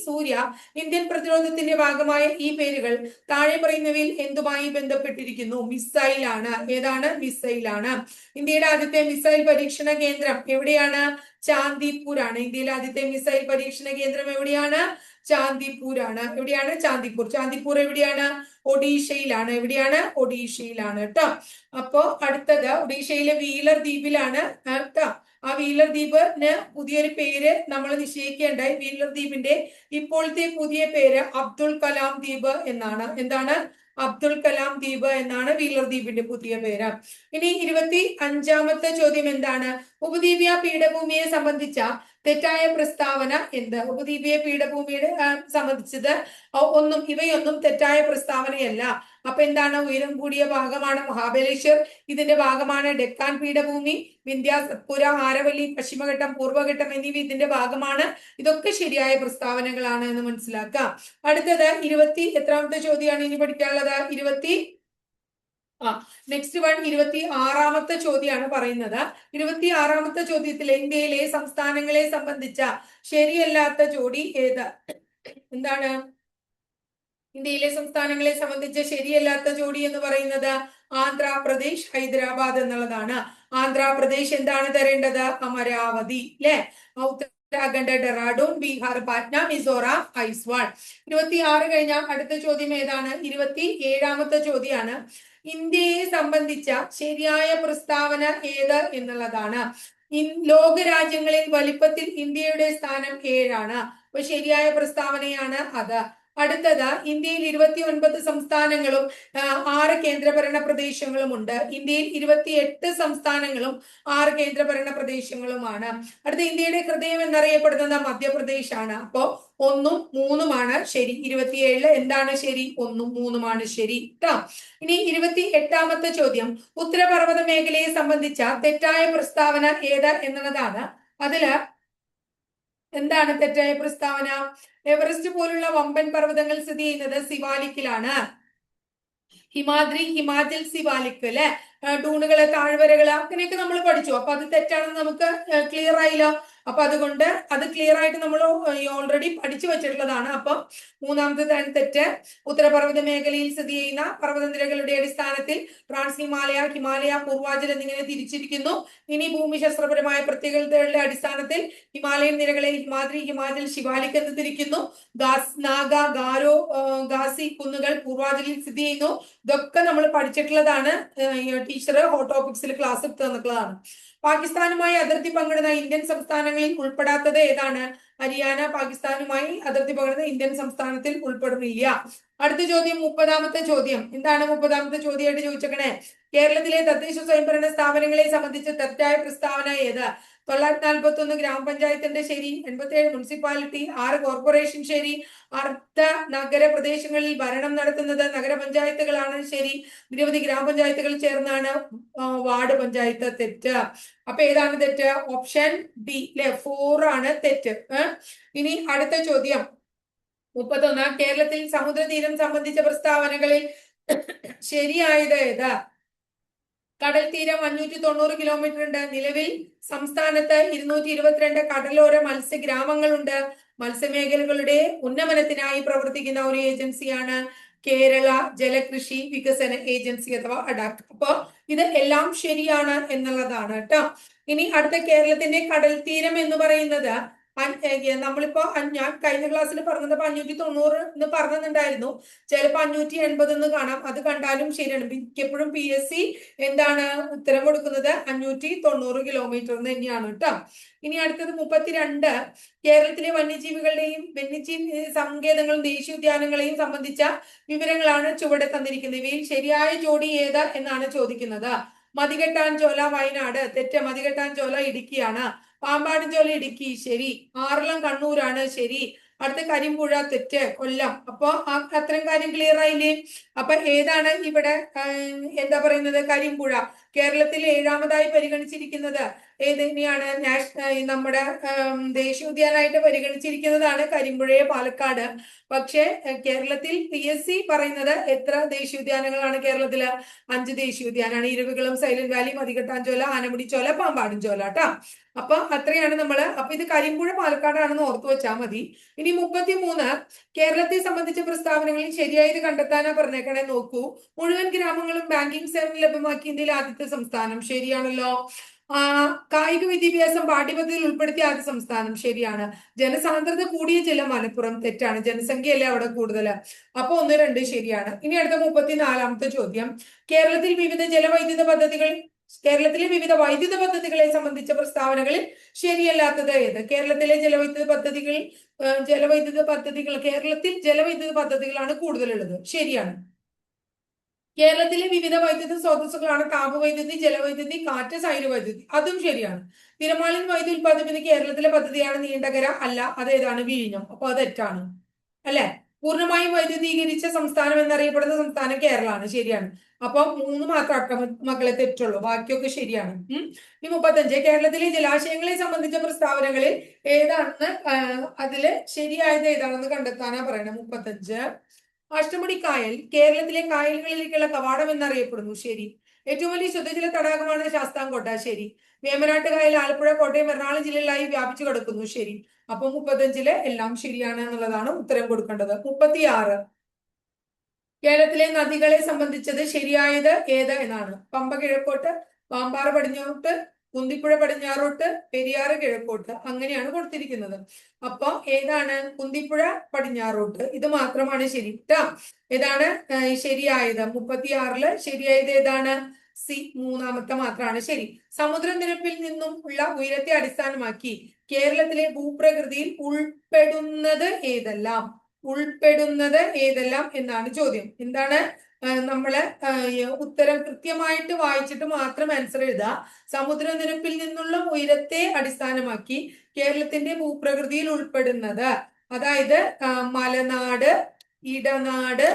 സൂര്യ ഇന്ത്യൻ പ്രതിരോധത്തിന്റെ ഭാഗമായ ഈ പേരുകൾ താഴെ പറയുന്നവയിൽ എന്തുമായി ബന്ധപ്പെട്ടിരിക്കുന്നു? മിസൈൽ ആണ്. ഏതാണ്? മിസൈൽ ആണ്. ഇന്ത്യയുടെ ആദ്യത്തെ മിസൈൽ പരീക്ഷണ കേന്ദ്രം എവിടെയാണ്? ചാന്ദിപ്പൂർ ആണ്. ഇന്ത്യയിലെ ആദ്യത്തെ മിസൈൽ പരീക്ഷണ കേന്ദ്രം എവിടെയാണ്? ചാന്ദിപ്പൂർ ആണ്. എവിടെയാണ്? ചാന്ദിപ്പൂർ. ചാന്ദിപ്പൂർ എവിടെയാണ്? ഒഡീഷയിലാണ്. എവിടെയാണ്? ഒഡീഷയിലാണ് കേട്ടോ. അപ്പോ അടുത്തത് ഒഡീഷയിലെ വീലർ ദ്വീപിലാണ് കേട്ടോ. ആ വീലർ ദ്വീപിന് പുതിയൊരു പേര് നമ്മൾ നിശ്ചയിക്കേണ്ടായി. വീലർ ദ്വീപിന്റെ ഇപ്പോഴത്തെ പുതിയ പേര് അബ്ദുൾ കലാം ദ്വീപ് എന്നാണ്. എന്താണ്? അബ്ദുൾ കലാം ദ്വീപ് എന്നാണ് വീലർ ദ്വീപിന്റെ പുതിയ പേര്. ഇനി 25ാമത്തെ ചോദ്യം എന്താണ്? ഉപദ്വീപീയ പീഠഭൂമിയെ സംബന്ധിച്ച തെറ്റായ പ്രസ്താവന എന്ത്? ഉപദ്വീപീയ പീഠഭൂമിയുടെ സംബന്ധിച്ചത് ഇവയൊന്നും തെറ്റായ പ്രസ്താവനയല്ല. അപ്പൊ എന്താണ്? ഉയരം കൂടിയ ഭാഗമാണ് മഹാബലേശ്വർ. ഇതിന്റെ ഭാഗമാണ് ഡെക്കാൻ പീഠഭൂമി. വിന്ധ്യ, സത്പുര, ആരവല്ലി, പശ്ചിമഘട്ടം, പൂർവ്വഘട്ടം എന്നിവ ഇതിന്റെ ഭാഗമാണ്. ഇതൊക്കെ ശരിയായ പ്രസ്താവനകളാണ് എന്ന് മനസ്സിലാക്കാം. അടുത്തത് എത്രാമത്തെ ചോദ്യമാണ് ഇനി പഠിക്കാനുള്ളത്? നെക്സ്റ്റ് 26ാമത്തെ ചോദ്യമാണ് പറയുന്നത്. 26ാമത്തെ ചോദ്യത്തിൽ ഇന്ത്യയിലെ സംസ്ഥാനങ്ങളെ സംബന്ധിച്ച ശരിയല്ലാത്ത ജോഡി ഏത്? എന്താണ്? ഇന്ത്യയിലെ സംസ്ഥാനങ്ങളെ സംബന്ധിച്ച ശരിയല്ലാത്ത ജോഡി എന്ന് പറയുന്നത് ആന്ധ്രാപ്രദേശ്, ഹൈദരാബാദ് എന്നുള്ളതാണ്. ആന്ധ്രാപ്രദേശ് എന്താണ് തരേണ്ടത്? അമരാവതി അല്ലെ? ഉത്തരാഖണ്ഡ് ഡെറാഡൂൺ, ബീഹാർ പാറ്റ്ന, മിസോറാം ഐസ്വാൾ. 26 കഴിഞ്ഞാൽ അടുത്ത ചോദ്യം ഏതാണ്? 27ാമത്തെ ചോദ്യമാണ്. ഇന്ത്യയെ സംബന്ധിച്ച ശരിയായ പ്രസ്താവന ഏത് എന്നുള്ളതാണ്. ലോകരാജ്യങ്ങളിൽ വലിപ്പത്തിൽ ഇന്ത്യയുടെ സ്ഥാനം 7ആണ്. അപ്പൊ ശരിയായ പ്രസ്താവനയാണ് അത്. അടുത്തത്, ഇന്ത്യയിൽ 29 സംസ്ഥാനങ്ങളും 6 കേന്ദ്രഭരണ പ്രദേശങ്ങളും ഉണ്ട്. ഇന്ത്യയിൽ 28 സംസ്ഥാനങ്ങളും 6 കേന്ദ്രഭരണ പ്രദേശങ്ങളുമാണ്. അടുത്ത, ഇന്ത്യയുടെ ഹൃദയം എന്നറിയപ്പെടുന്നത് മധ്യപ്രദേശ് ആണ്. അപ്പോ 1ഉം 3ഉമാണ് ശരി. 27 എന്താണ് ശരി? 1ഉം 3ഉമാണ് ശരി കേട്ടോ. ഇനി 28ാമത്തെ ചോദ്യം, ഉത്തരപർവ്വത മേഖലയെ സംബന്ധിച്ച തെറ്റായ പ്രസ്താവന ഏത് എന്നുള്ളതാണ്. അതില് എന്താണ് തെറ്റായ പ്രസ്താവന? എവറസ്റ്റ് പോലുള്ള വമ്പൻ പർവ്വതങ്ങൾ സ്ഥിതി ചെയ്യുന്നത് സിവാലിക്കിലാണ്. ഹിമാദ്രി, ഹിമാചൽ, സിവാലിക് അല്ലെ. ഡൂണുകള്, താഴ്വരകള് അങ്ങനെയൊക്കെ നമ്മൾ പഠിച്ചു. അപ്പൊ അത് തെറ്റാണെന്ന് നമുക്ക് ക്ലിയർ ആയില്ല. അപ്പൊ അതുകൊണ്ട് അത് ക്ലിയർ ആയിട്ട് നമ്മൾ ഓൾറെഡി പഠിച്ചു വെച്ചിട്ടുള്ളതാണ്. അപ്പം 3ാമത്തെ തെറ്റ്, ഉത്തരപർവ്വത മേഖലയിൽ സ്ഥിതി ചെയ്യുന്ന പർവ്വതനിരകളുടെ അടിസ്ഥാനത്തിൽ ട്രാൻസ് ഹിമാലയ, ഹിമാലയ, പൂർവാചൽ എന്നിങ്ങനെ തിരിച്ചിരിക്കുന്നു. ഇനി ഭൂമിശാസ്ത്രപരമായ പ്രത്യേകതകളുടെ അടിസ്ഥാനത്തിൽ ഹിമാലയൻ നിരകളെ ഹിമാദ്രി, ഹിമാചൽ, ശിവാലിക് എന്ന് തിരിക്കുന്നു. നാഗ, ഗാരോ, ഗാസി കുന്നുകൾ പൂർവാചലിൽ സ്ഥിതി ചെയ്യുന്നു. ഇതൊക്കെ നമ്മൾ പഠിച്ചിട്ടുള്ളതാണ്. ടീച്ചർ ഹോട്ട് ടോപ്പിക്സിൽ ക്ലാസ് എടുത്ത് തന്നിട്ടുള്ളതാണ്. പാകിസ്ഥാനുമായി അതിർത്തി പങ്കിടുന്ന ഇന്ത്യൻ സംസ്ഥാനങ്ങളിൽ ഉൾപ്പെടാത്തത് ഏതാണ്? ഹരിയാന പാകിസ്ഥാനുമായി അതിർത്തി പങ്കിടുന്ന ഇന്ത്യൻ സംസ്ഥാനത്തിൽ ഉൾപ്പെടുന്നില്ല. അടുത്ത ചോദ്യം 30ാമത്തെ ചോദ്യം. എന്താണ് 30ാമത്തെ ചോദ്യമായിട്ട് ചോദിച്ചേക്കണേ? കേരളത്തിലെ തദ്ദേശ സ്വയംഭരണ സ്ഥാപനങ്ങളെ സംബന്ധിച്ച് തെറ്റായ പ്രസ്താവന ഏത്? 941 ഗ്രാമപഞ്ചായത്തിന്റെ ശരി, 87 മുനിസിപ്പാലിറ്റി, 6 കോർപ്പറേഷൻ ശരി, അർദ്ധ നഗരപ്രദേശങ്ങളിൽ ഭരണം നടത്തുന്നത് നഗരപഞ്ചായത്തുകളാണ് ശരി, നിരവധി ഗ്രാമപഞ്ചായത്തുകൾ ചേർന്നാണ് വാർഡ് പഞ്ചായത്ത് തെറ്റ്. അപ്പൊ ഏതാണ് തെറ്റ്? ഓപ്ഷൻ ഡി അല്ലെ, 4 ആണ് തെറ്റ്. ഇനി അടുത്ത ചോദ്യം 31, കേരളത്തിൽ സമുദ്രതീരം സംബന്ധിച്ച പ്രസ്താവനകളിൽ ശരിയായത് ഏത്? കടൽ തീരം 590 കിലോമീറ്റർ ഉണ്ട്. നിലവിൽ സംസ്ഥാനത്ത് 222 കടലോര മത്സ്യഗ്രാമങ്ങളുണ്ട്. മത്സ്യമേഖലകളുടെ ഉന്നമനത്തിനായി പ്രവർത്തിക്കുന്ന ഒരു ഏജൻസിയാണ് കേരള ജലകൃഷി വികസന ഏജൻസി അഥവാ അഡാക്ക്. അപ്പൊ ഇത് എല്ലാം ശരിയാണ് എന്നുള്ളതാണ് കേട്ടോ. ഇനി അടുത്ത കേരളത്തിന്റെ കടൽ തീരം എന്ന് പറയുന്നത് നമ്മളിപ്പോ ഞാൻ കഴിഞ്ഞ ക്ലാസ്സിൽ പറഞ്ഞത് 590 എന്ന് പറഞ്ഞിട്ടുണ്ടായിരുന്നു. ചിലപ്പോ 580 എന്ന് കാണാം. അത് കണ്ടാലും ശരിയാണ്. മിക്കപ്പോഴും PSC എന്താണ് ഉത്തരം കൊടുക്കുന്നത് 590 കിലോമീറ്റർ തന്നെയാണ് കേട്ടോ. ഇനി അടുത്തത് 32. കേരളത്തിലെ വന്യജീവികളുടെയും വന്യജീവി സങ്കേതങ്ങളും ദേശീയോദ്യാനങ്ങളെയും സംബന്ധിച്ച വിവരങ്ങളാണ് ചുവടെ തന്നിരിക്കുന്നത്. ഇവയിൽ ശരിയായ ജോഡി ഏത് എന്നാണ് ചോദിക്കുന്നത്. മതികെട്ടാൻചോല വയനാട്, തെറ്റ്. മതികെട്ടാൻചോല ഇടുക്കിയാണ്. പാമ്പാടുംചോല ഇടുക്കി, ശരി. ആറളം കണ്ണൂരാണ്, ശരി. അടുത്ത കരിമ്പുഴ, തെറ്റ്, കൊല്ലം. അപ്പൊ അത്രയും കാര്യം ക്ലിയർ ആയില്ലേ? അപ്പൊ ഏതാണ് ഇവിടെ എന്താ പറയുന്നത്? കരിമ്പുഴ. കേരളത്തിൽ 7ാമതായി പരിഗണിച്ചിരിക്കുന്നത് ഏതിനെയാണ്? നമ്മുടെ ദേശീയോദ്യാനായിട്ട് പരിഗണിച്ചിരിക്കുന്നതാണ് കരിമ്പുഴയെ, പാലക്കാട്. പക്ഷെ കേരളത്തിൽ PSC പറയുന്നത് എത്ര ദേശീയോദ്യാനങ്ങളാണ് കേരളത്തില്? 5 ദേശീയോദ്യാനാണ്. ഇരവികുളം, സൈലന്റ് വാലി, മതികെട്ടാൻചോല, ആനമുടിച്ചോല, പാമ്പാടുംചോല കേട്ടോ. അപ്പൊ അത്രയാണ് നമ്മള്. അപ്പൊ ഇത് കരിമ്പുഴ പാലക്കാടാണെന്ന് ഓർത്തു വെച്ചാൽ മതി. ഇനി 33. കേരളത്തെ സംബന്ധിച്ച പ്രസ്താവനകളിൽ ശരിയായത് കണ്ടെത്താനാ പറഞ്ഞേക്കണേ. നോക്കൂ. മുഴുവൻ ഗ്രാമങ്ങളും ബാങ്കിംഗ് സേവനം ലഭ്യമാക്കി ഇന്ത്യയിലെ ആദ്യത്തെ സംസ്ഥാനം, ശരിയാണല്ലോ. കായിക വിദ്യാഭ്യാസം പാഠ്യപദ്ധതിയിൽ ഉൾപ്പെടുത്തിയ ആദ്യ സംസ്ഥാനം, ശരിയാണ്. ജനസാന്ദ്രത കൂടിയ ജില്ല മലപ്പുറം, തെറ്റാണ്. ജനസംഖ്യയല്ലേ അവിടെ കൂടുതൽ. അപ്പൊ 1, 2 ശരിയാണ്. ഇനി അടുത്ത 34ാമത്തെ ചോദ്യം. കേരളത്തിലെ വിവിധ വൈദ്യുത പദ്ധതികളെ സംബന്ധിച്ച പ്രസ്താവനകളിൽ ശരിയല്ലാത്തത് ഏത്? കേരളത്തിലെ കേരളത്തിൽ ജലവൈദ്യുത പദ്ധതികളാണ് കൂടുതലുള്ളത്, ശരിയാണ്. കേരളത്തിലെ വിവിധ വൈദ്യുത സ്രോതസ്സുകളാണ് താപവൈദ്യുതി, ജലവൈദ്യുതി, കാറ്റ്, സൗരവൈദ്യുതി, അതും ശരിയാണ്. തിരമാലിൻ വൈദ്യുതി ഉൽപ്പാദിപ്പിക്കുന്ന കേരളത്തിലെ പദ്ധതിയാണ് നീണ്ടകര, അല്ല. അതേതാണ്? വിഴിഞ്ഞം. അപ്പൊ അത് തെറ്റാണ് അല്ലെ? പൂർണ്ണമായും വൈദ്യുതീകരിച്ച സംസ്ഥാനം എന്നറിയപ്പെടുന്ന സംസ്ഥാനം കേരളമാണ്, ശരിയാണ്. അപ്പൊ 3 മാത്രം മക്കളെ തെറ്റുള്ളൂ, ബാക്കിയൊക്കെ ശരിയാണ്. ഈ 35. കേരളത്തിലെ ജലാശയങ്ങളെ സംബന്ധിച്ച പ്രസ്താവനകളിൽ ഏതാണെന്ന് അതില് ശരിയായത് ഏതാണെന്ന് കണ്ടെത്താനാ പറയണത്. 35. അഷ്ടമുടി കായൽ കേരളത്തിലെ കായലുകളിലേക്കുള്ള കവാടം എന്നറിയപ്പെടുന്നു, ശരി. ഏറ്റവും വലിയ ശുദ്ധജല തടാകമാണ് ശാസ്താംകോട്ട, ശരി. വേമ്പനാട്ട് കായൽ ആലപ്പുഴ, കോട്ടയം, എറണാകുളം ജില്ലകളിലായി വ്യാപിച്ചു കിടക്കുന്നു, ശരി. അപ്പൊ 35 എല്ലാം ശരിയാണ് എന്നുള്ളതാണ് ഉത്തരം കൊടുക്കേണ്ടത്. 36. കേരളത്തിലെ നദികളെ സംബന്ധിച്ചത് ശരിയായത് ഏത് എന്നാണ്? പമ്പ കിഴക്കോട്ട്, പാമ്പാറ പടിഞ്ഞാറോട്ട്, കുന്തിപ്പുഴ പടിഞ്ഞാറോട്ട്, പെരിയാറ് കിഴക്കോട്ട്, അങ്ങനെയാണ് കൊടുത്തിരിക്കുന്നത്. അപ്പൊ ഏതാണ്? കുന്തിപ്പുഴ പടിഞ്ഞാറോട്ട്. ഇത് മാത്രമാണ് ശരി ട്ടാ. ഏതാണ് ശരിയായത്? 36 ശരിയായത് ഏതാണ്? സി, 3ാമത്തെ മാത്രമാണ് ശരി. സമുദ്രനിരപ്പിൽ നിന്നും ഉള്ള ഉയരത്തെ അടിസ്ഥാനമാക്കി കേരളത്തിലെ ഭൂപ്രകൃതിയിൽ ഉൾപ്പെടുന്നത് ഏതെല്ലാം എന്നാണ് ചോദ്യം. എന്താണ്? നമ്മള് ഉത്തരം കൃത്യമായിട്ട് വായിച്ചിട്ട് മാത്രം ആൻസർ എഴുതുക. സമുദ്രനിരപ്പിൽ നിന്നുള്ള ഉയരത്തെ അടിസ്ഥാനമാക്കി കേരളത്തിന്റെ ഭൂപ്രകൃതിയിൽ ഉൾപ്പെടുന്നത്, അതായത് മലനാട്, ഇടനാട്,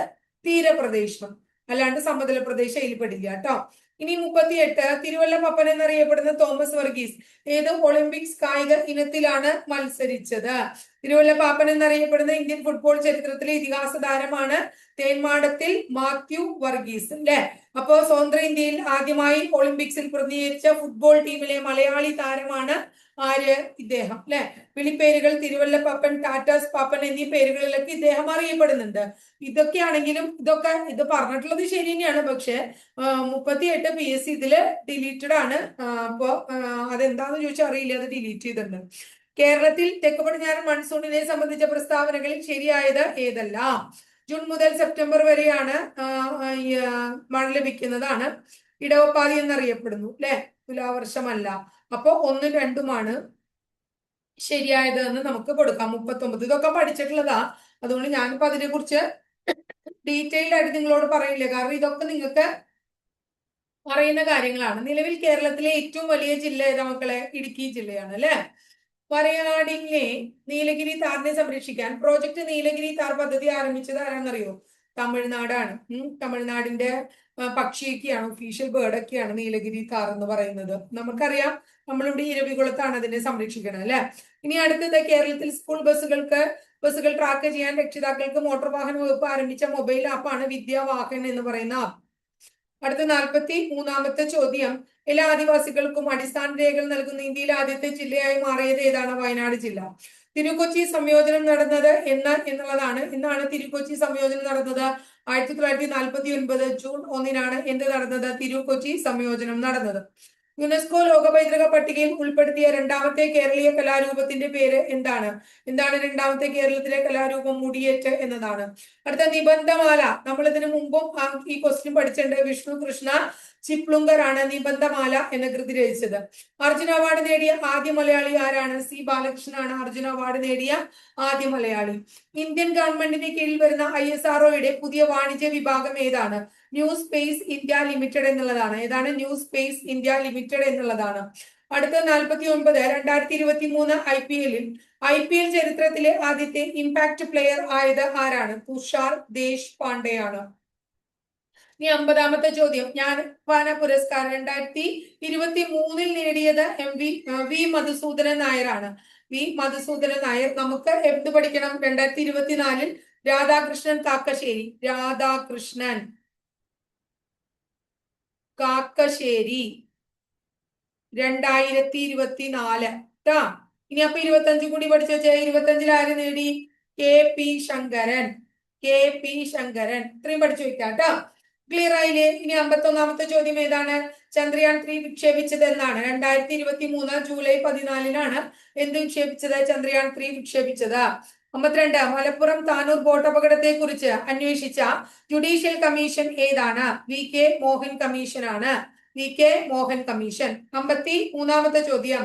തീരപ്രദേശം, അല്ലാണ്ട് സമതല പ്രദേശം ഇതിൽ പെടില്ല കേട്ടോ. ഇനി 38. തിരുവല്ല പപ്പൻ എന്നറിയപ്പെടുന്ന തോമസ് വർഗീസ് ഏത് ഒളിമ്പിക്സ് കായിക ഇനത്തിലാണ് മത്സരിച്ചത്? തിരുവല്ല പാപ്പൻ എന്നറിയപ്പെടുന്ന ഇന്ത്യൻ ഫുട്ബോൾ ചരിത്രത്തിലെ ഇതിഹാസ താരമാണ് തേന്മാടത്തിൽ മാത്യു വർഗീസ്, അല്ലെ? അപ്പോ സ്വതന്ത്ര ഇന്ത്യയിൽ ആദ്യമായി ഒളിമ്പിക്സിൽ പ്രതിനിധീകരിച്ച ഫുട്ബോൾ ടീമിലെ മലയാളി താരമാണ് ആര്? ഇദ്ദേഹം, അല്ലെ? വിളിപ്പേരുകൾ തിരുവല്ല പാപ്പൻ, ടാറ്റാസ് പാപ്പൻ എന്നീ പേരുകളിലൊക്കെ ഇദ്ദേഹം അറിയപ്പെടുന്നുണ്ട്. ഇതൊക്കെയാണെങ്കിലും ഇത് പറഞ്ഞിട്ടുള്ളത് ശരി തന്നെയാണ്. പക്ഷെ 38 PSC ഇതില് ഡിലീറ്റഡ് ആണ്. അപ്പോ അതെന്താന്ന് ചോദിച്ചാൽ അറിയില്ല, അത് ഡിലീറ്റ് ചെയ്തിട്ടുണ്ട്. കേരളത്തിൽ തെക്ക് പടിഞ്ഞാറൻ മൺസൂണിനെ സംബന്ധിച്ച പ്രസ്താവനകളിൽ ശരിയായത് ഏതെല്ലാം? ജൂൺ മുതൽ സെപ്റ്റംബർ വരെയാണ് മഴ ലഭിക്കുന്നതാണ്. ഇടവപ്പാതി എന്നറിയപ്പെടുന്നു, അല്ലെ? തുലാവർഷമല്ല. അപ്പൊ 1, 2 ശരിയായത് എന്ന് നമുക്ക് കൊടുക്കാം. 39. ഇതൊക്കെ പഠിച്ചിട്ടുള്ളതാ. അതുകൊണ്ട് ഞാനിപ്പോ അതിനെ കുറിച്ച് ഡീറ്റെയിൽഡ് ആയിട്ട് നിങ്ങളോട് പറയില്ല, കാരണം ഇതൊക്കെ നിങ്ങൾക്ക് അറിയുന്ന കാര്യങ്ങളാണ്. നിലവിൽ കേരളത്തിലെ ഏറ്റവും വലിയ ജില്ല ഏതാ മക്കളെ? ഇടുക്കി ജില്ലയാണ്, അല്ലെ? വരയാടിലെ നീലഗിരി താറിനെ സംരക്ഷിക്കാൻ പ്രോജക്ട് നീലഗിരി താർ പദ്ധതി ആരംഭിച്ചത് ആരാന്നറിയോ? തമിഴ്നാടാണ്. തമിഴ്നാടിന്റെ പക്ഷിയൊക്കെയാണ്, ഒഫീഷ്യൽ ബേർഡൊക്കെയാണ് നീലഗിരി താർ എന്ന് പറയുന്നത്. നമുക്കറിയാം, നമ്മളിവിടെ ഇരവികുളത്താണ് അതിനെ സംരക്ഷിക്കണം, അല്ലെ? ഇനി അടുത്തത്, കേരളത്തിൽ സ്കൂൾ ബസ്സുകൾ ട്രാക്ക് ചെയ്യാൻ രക്ഷിതാക്കൾക്ക് മോട്ടോർ വാഹന വകുപ്പ് ആരംഭിച്ച മൊബൈൽ ആപ്പാണ് വിദ്യാവാഹൻ എന്ന് പറയുന്ന ആപ്പ്. അടുത്ത 43ാമത്തെ ചോദ്യം. എല്ലാ ആദിവാസികൾക്കും അടിസ്ഥാന രേഖകൾ നൽകുന്ന ഇന്ത്യയിലെ ആദ്യത്തെ ജില്ലയായി മാറിയത് ഏതാണ്? വയനാട് ജില്ല. തിരുക്കൊച്ചി സംയോജനം നടന്നത് എന്നാണ് തിരുക്കൊച്ചി സംയോജനം നടന്നത്? 1949 ജൂൺ 1 എന്ത് നടന്നത്? തിരു-കൊച്ചി സംയോജനം നടന്നത്. യുനെസ്കോ ലോക പൈതൃക പട്ടികയിൽ ഉൾപ്പെടുത്തിയ രണ്ടാമത്തെ കേരളീയ കലാരൂപത്തിന്റെ പേര് എന്താണ്? എന്താണ് രണ്ടാമത്തെ കേരളത്തിലെ കലാരൂപം? മുടിയേറ്റ് എന്നതാണ്. അടുത്ത നിബന്ധമാല. നമ്മൾ ഇതിനു മുമ്പും ഈ ക്വസ്റ്റ്യൻ പഠിച്ചിട്ടുണ്ട്. വിഷ്ണു കൃഷ്ണ ചിപ്ലുങ്കർ ആണ് നിബന്ധമാല എന്ന കൃതി രചിച്ചത്. അർജുന അവാർഡ് നേടിയ ആദ്യ മലയാളി ആരാണ്? സി ബാലകൃഷ്ണനാണ് അർജുന അവാർഡ് നേടിയ ആദ്യ മലയാളി. ഇന്ത്യൻ ഗവൺമെന്റിന് കീഴിൽ വരുന്ന ISROയുടെ പുതിയ വാണിജ്യ വിഭാഗം ഏതാണ്? ന്യൂ സ്പേസ് ഇന്ത്യ ലിമിറ്റഡ് എന്നുള്ളതാണ്. ഏതാണ്? ന്യൂ സ്പേസ് ഇന്ത്യ ലിമിറ്റഡ് എന്നുള്ളതാണ്. അടുത്ത 49 2023 IPL ചരിത്രത്തിലെ ആദ്യത്തെ ഇമ്പാക്ട് പ്ലെയർ ആയത് ആരാണ്? തുഷാർ ദേശ്പാണ്ഡെ ആണ്. ഇനി 50-ാമത്തെ ചോദ്യം. ജ്ഞാനപീഠ പുരസ്കാരം 2023 നേടിയത് വി മധുസൂദനൻ നായരാണ്. വി മധുസൂദനൻ നായർ. നമുക്ക് എന്ത് പഠിക്കണം? 2024 രാധാകൃഷ്ണൻ കാക്കശ്ശേരി. രാധാകൃഷ്ണൻ കാക്കശ്ശേരി 2024 ട്ടാ. ഇനി അപ്പൊ 25 കൂടി പഠിച്ചു വെച്ചേ. 25 ആര് നേടി? KP ശങ്കരൻ. KP ശങ്കരൻ. ഇത്രയും പഠിച്ചു വെക്കാം ട്ടാ. ക്ലിയർ ആയില്ലേ? ഇനി 51-ാമത്തെ ചോദ്യം ഏതാണ്? ചന്ദ്രയാൻ 3 വിക്ഷേപിച്ചത് എന്നാണ്? 2023 ജൂലൈ 14 എന്ത് വിക്ഷേപിച്ചത്? ചന്ദ്രയാൻ 3 വിക്ഷേപിച്ചത്. 52 മലപ്പുറം താനൂർ ബോട്ട് അപകടത്തെ കുറിച്ച് അന്വേഷിച്ച ജുഡീഷ്യൽ കമ്മീഷൻ ഏതാണ്? VK മോഹൻ കമ്മീഷൻ ആണ്. VK Mohan commission. 53-ാമത്തെ ചോദ്യം.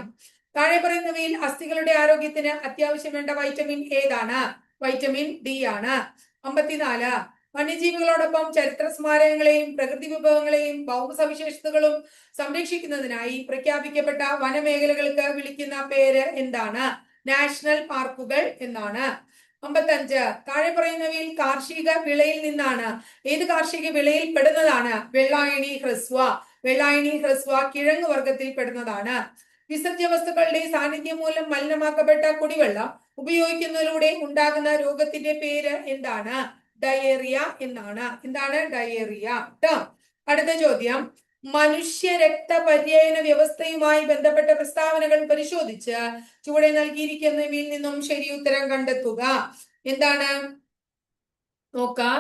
താഴെ പറയുന്നവയിൽ അസ്ഥികളുടെ ആരോഗ്യത്തിന് അത്യാവശ്യം വേണ്ട വൈറ്റമിൻ ഏതാണ്? വൈറ്റമിൻ D ആണ്. 54 വന്യജീവികളോടൊപ്പം ചരിത്ര സ്മാരകങ്ങളെയും പ്രകൃതി വിഭവങ്ങളെയും ഭൗമ സവിശേഷതകളും സംരക്ഷിക്കുന്നതിനായി പ്രഖ്യാപിക്കപ്പെട്ട വനമേഖലകൾക്ക് വിളിക്കുന്ന പേര് എന്താണ്? നാഷണൽ പാർക്കുകൾ എന്നാണ്. 55 താഴെ പറയുന്നവയിൽ കാർഷിക വിളയിൽ നിന്നാണ്? ഏത് കാർഷിക വിളയിൽ പെടുന്നതാണ്? വെള്ളായണി ഹ്രസ്വ. വെള്ളായണി ഹ്രസ്വ കിഴങ്ങ് വർഗത്തിൽ പെടുന്നതാണ്. വിസർജ്യ വസ്തുക്കളുടെ സാന്നിധ്യം മൂലം മലിനമാക്കപ്പെട്ട കുടിവെള്ളം ഉപയോഗിക്കുന്നതിലൂടെ ഉണ്ടാകുന്ന രോഗത്തിന്റെ പേര് എന്താണ്? ഡയേറിയ എന്നാണ്. എന്താണ്? ഡയേറിയ ട്ടോ. അടുത്ത ചോദ്യം. മനുഷ്യ രക്തപര്യന വ്യവസ്ഥയുമായി ബന്ധപ്പെട്ട പ്രസ്താവനകൾ പരിശോധിച്ച് ചുവടെ നൽകിയിരിക്കുന്നവയിൽ നിന്നും ശരി ഉത്തരം കണ്ടെത്തുക. എന്താണ്? നോക്കാം.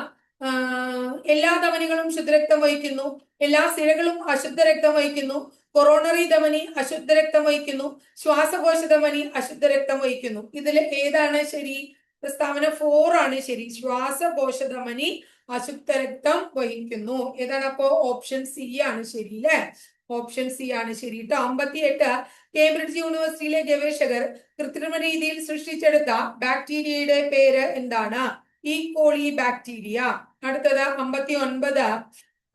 എല്ലാ ധമനികളും ശുദ്ധരക്തം വഹിക്കുന്നു. എല്ലാ സിരകളും അശുദ്ധ രക്തം വഹിക്കുന്നു. കൊറോണറി ധമനി അശുദ്ധ രക്തം വഹിക്കുന്നു. ശ്വാസകോശ ധമനി അശുദ്ധ രക്തം വഹിക്കുന്നു. ഇതിൽ ഏതാണ് ശരി? പ്രസ്താവന 4 ആണ് ശരി. ശ്വാസകോശ ധമനി അശുദ്ധ രക്തം വഹിക്കുന്നു. ഏതാണ് അപ്പോ? ഓപ്ഷൻ സി ആണ് ശരി അല്ലെ? ഓപ്ഷൻ സി ആണ് ശരി ട്ടോ. 58 കേംബ്രിഡ്ജ് യൂണിവേഴ്സിറ്റിയിലെ ഗവേഷകർ കൃത്രിമ രീതിയിൽ സൃഷ്ടിച്ചെടുത്ത ബാക്ടീരിയയുടെ പേര് എന്താണ്? ഈ കോളി ബാക്ടീരിയ. അടുത്തത് 59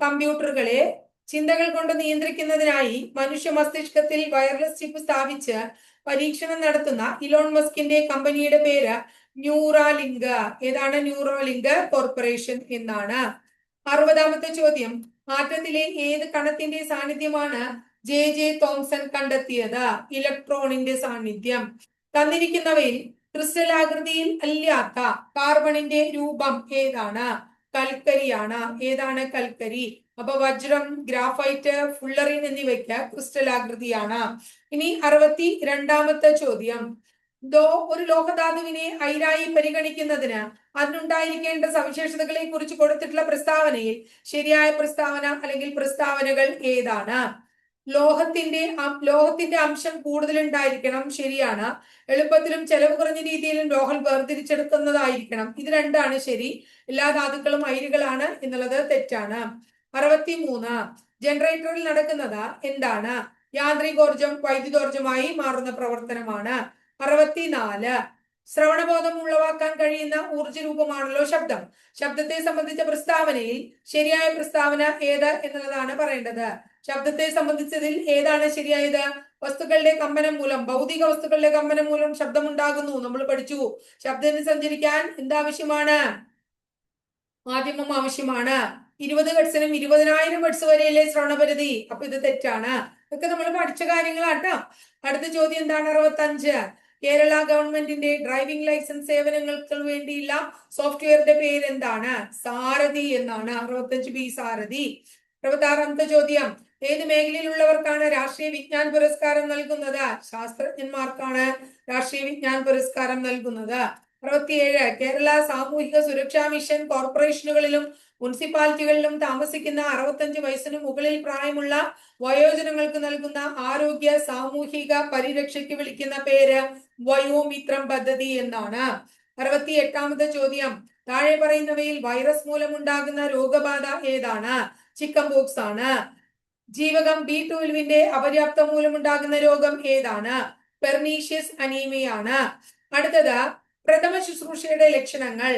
കമ്പ്യൂട്ടറുകളെ ചിന്തകൾ കൊണ്ട് നിയന്ത്രിക്കുന്നതിനായി മനുഷ്യ മസ്തിഷ്കത്തിൽ വയർലെസ് ചിപ്പ് സ്ഥാപിച്ച് പരീക്ഷണം നടത്തുന്ന ഇലോൺ മസ്കിന്റെ കമ്പനിയുടെ പേര് ന്യൂറാലിങ്ക്. ഏതാണ്? ന്യൂറാലിങ്ക് കോർപ്പറേഷൻ എന്നാണ്. 60-ാമത്തെ ചോദ്യം. ആറ്റത്തിലെ ഏത് കണത്തിന്റെ സാന്നിധ്യമാണ് JJ തോംസൺ കണ്ടെത്തിയത്? ഇലക്ട്രോണിന്റെ സാന്നിധ്യം. തന്നിരിക്കുന്നവയിൽ ക്രിസ്റ്റൽ ആകൃതിയിൽ അല്ലാത്ത കാർബണിന്റെ രൂപം ഏതാണ്? കൽക്കരിയാണ്. ഏതാണ്? കൽക്കരി. അപ്പൊ വജ്രം, ഗ്രാഫൈറ്റ്, ഫുള്ളറിൻ എന്നിവയ്ക്ക് ക്രിസ്റ്റൽ ആകൃതിയാണ്. ഇനി 62-ാമത്തെ ചോദ്യം. ഒരു ലോഹധാതുവിനെ അയിരായി പരിഗണിക്കുന്നതിന് അതിനുണ്ടായിരിക്കേണ്ട സവിശേഷതകളെ കുറിച്ച് കൊടുത്തിട്ടുള്ള പ്രസ്താവനയിൽ ശരിയായ പ്രസ്താവന അല്ലെങ്കിൽ പ്രസ്താവനകൾ ഏതാണ്? ലോഹത്തിന്റെ അംശം കൂടുതൽ ഉണ്ടായിരിക്കണം. ശരിയാണ്. എളുപ്പത്തിലും ചെലവ് കുറഞ്ഞ രീതിയിലും ലോഹം വേർതിരിച്ചെടുക്കുന്നതായിരിക്കണം. ഇത് രണ്ടാണ് ശരി. എല്ലാ ധാതുക്കളും അയിരുകളാണ് എന്നുള്ളത് തെറ്റാണ്. 63 ജനറേറ്ററിൽ നടക്കുന്നത് എന്താണ്? യാന്ത്രികോർജം വൈദ്യുതോർജമായി മാറുന്ന പ്രവർത്തനമാണ്. 64 ശ്രവണബോധം ഉളവാക്കാൻ കഴിയുന്ന ഊർജ്ജരൂപമാണല്ലോ ശബ്ദം. ശബ്ദത്തെ സംബന്ധിച്ച പ്രസ്താവനയിൽ ശരിയായ പ്രസ്താവന ഏത് എന്നുള്ളതാണ് പറയേണ്ടത്. ശബ്ദത്തെ സംബന്ധിച്ചതിൽ ഏതാണ് ശരിയായത്? വസ്തുക്കളുടെ കമ്പനം മൂലം, ഭൗതിക വസ്തുക്കളുടെ കമ്പനം മൂലം ശബ്ദം ഉണ്ടാകുന്നു. നമ്മൾ പഠിച്ചു. ശബ്ദത്തിന് സഞ്ചരിക്കാൻ എന്താവശ്യമാണ്? മാധ്യമം ആവശ്യമാണ്. 20 ഹെർട്സിനും 20,000 ഹെർട്സ് വരെയല്ലേ ശ്രവണപരിധി. അപ്പൊ ഇത് തെറ്റാണ്. ഇതൊക്കെ നമ്മൾ പഠിച്ച കാര്യങ്ങളാട്ടോ. അടുത്ത ചോദ്യം എന്താണ്? 65 കേരള ഗവൺമെന്റിന്റെ ഡ്രൈവിംഗ് ലൈസൻസ് സേവനങ്ങൾക്ക് വേണ്ടിയുള്ള സോഫ്റ്റ്വെയറിന്റെ പേര് എന്താണ്? സാരഥി എന്നാണ്. 65B സാരഥി. 66-ാമത്തെ ചോദ്യം. ഏത് മേഖലയിലുള്ളവർക്കാണ് രാഷ്ട്രീയ വിജ്ഞാൻ പുരസ്കാരം നൽകുന്നത്? ശാസ്ത്രജ്ഞന്മാർക്കാണ് രാഷ്ട്രീയ വിജ്ഞാൻ പുരസ്കാരം നൽകുന്നത്. 67 കേരള സാമൂഹിക സുരക്ഷാ മിഷൻ കോർപ്പറേഷനുകളിലും മുനിസിപ്പാലിറ്റികളിലും താമസിക്കുന്ന 65 വയസ്സിന് മുകളിൽ പ്രായമുള്ള വയോജനങ്ങൾക്ക് നൽകുന്ന ആരോഗ്യ സാമൂഹിക പരിരക്ഷയ്ക്ക് വിളിക്കുന്ന പേര് വയോമിത്രം പദ്ധതി എന്നാണ്. 68ാമത്തെ ചോദ്യം, താഴെ പറയുന്നവയിൽ വൈറസ് മൂലമുണ്ടാകുന്ന രോഗബാധ ഏതാണ്? ചിക്കൻ പോക്സ് ആണ്. ജീവകം B12 അപര്യാപ്തം മൂലമുണ്ടാകുന്ന രോഗം ഏതാണ്? പെർനീഷ്യസ് അനീമിയാണ്. അടുത്തത്, പ്രഥമ ശുശ്രൂഷയുടെ ലക്ഷണങ്ങൾ.